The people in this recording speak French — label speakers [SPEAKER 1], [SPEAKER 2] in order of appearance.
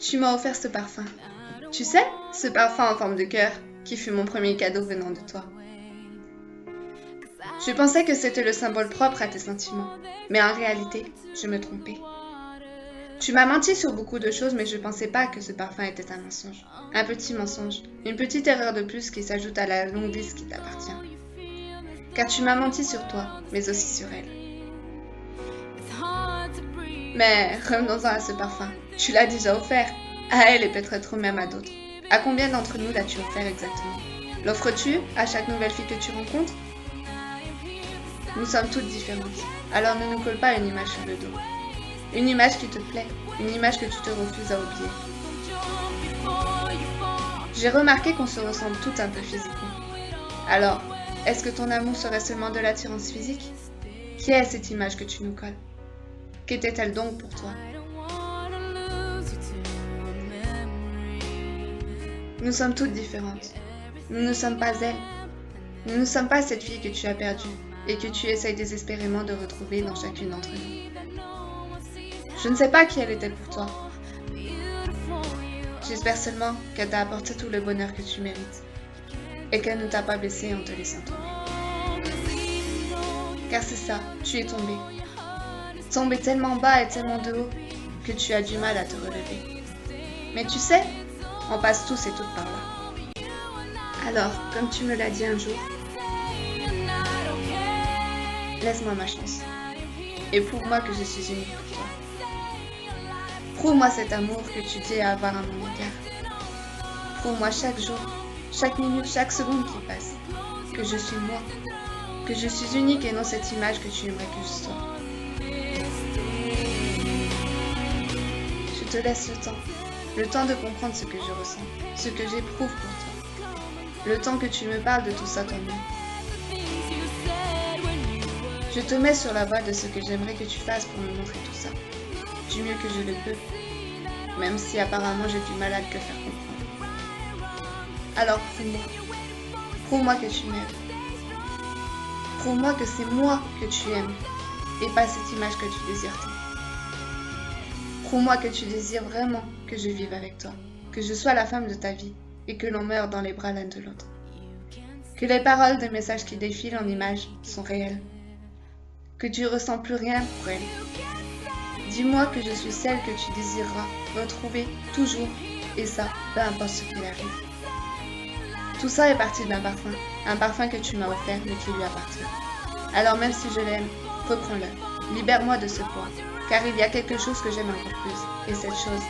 [SPEAKER 1] Tu m'as offert ce parfum. Tu sais, ce parfum en forme de cœur, qui fut mon premier cadeau venant de toi. Je pensais que c'était le symbole propre à tes sentiments, mais en réalité, je me trompais. Tu m'as menti sur beaucoup de choses, mais je pensais pas que ce parfum était un mensonge. Un petit mensonge, une petite erreur de plus qui s'ajoute à la longue liste qui t'appartient. Car tu m'as menti sur toi, mais aussi sur elle. Mais revenons-en à ce parfum. Tu l'as déjà offert, à elle et peut-être même à d'autres. À combien d'entre nous l'as-tu offert exactement? L'offres-tu à chaque nouvelle fille que tu rencontres? Nous sommes toutes différentes, alors ne nous colle pas une image sur le dos. Une image qui te plaît, une image que tu te refuses à oublier. J'ai remarqué qu'on se ressemble toutes un peu physiquement. Alors, est-ce que ton amour serait seulement de l'attirance physique? Qui est cette image que tu nous colles? Qu'était-elle donc pour toi? Nous sommes toutes différentes. Nous ne sommes pas elles. Nous ne sommes pas cette fille que tu as perdue et que tu essayes désespérément de retrouver dans chacune d'entre nous. Je ne sais pas qui elle était pour toi. J'espère seulement qu'elle t'a apporté tout le bonheur que tu mérites et qu'elle ne t'a pas blessé en te laissant tomber. Car c'est ça, tu es tombé. Tombé tellement bas et tellement de haut que tu as du mal à te relever. Mais tu sais, on passe tous et toutes par là. Alors, comme tu me l'as dit un jour, laisse-moi ma chance et prouve-moi que je suis unique pour toi. Prouve-moi cet amour que tu dis avoir à mon égard. Prouve-moi chaque jour, chaque minute, chaque seconde qui passe, que je suis moi, que je suis unique et non cette image que tu aimerais que je sois. Je te laisse le temps de comprendre ce que je ressens, ce que j'éprouve pour toi. Le temps que tu me parles de tout ça toi-même. Je te mets sur la voie de ce que j'aimerais que tu fasses pour me montrer tout ça, du mieux que je le peux, même si apparemment j'ai du mal à te le faire comprendre. Alors prouve-moi que tu m'aimes. Prouve-moi que c'est moi que tu aimes, et pas cette image que tu désires tant. Prouve-moi que tu désires vraiment que je vive avec toi, que je sois la femme de ta vie, et que l'on meure dans les bras l'un de l'autre. Que les paroles des messages qui défilent en images sont réelles. Que tu ressens plus rien pour elle. Dis-moi que je suis celle que tu désireras retrouver toujours, et ça, peu importe ce qu'il arrive. Tout ça est parti d'un parfum, un parfum que tu m'as offert mais qui lui appartient. Alors même si je l'aime, reprends-le, libère-moi de ce poids, car il y a quelque chose que j'aime encore plus, et cette chose,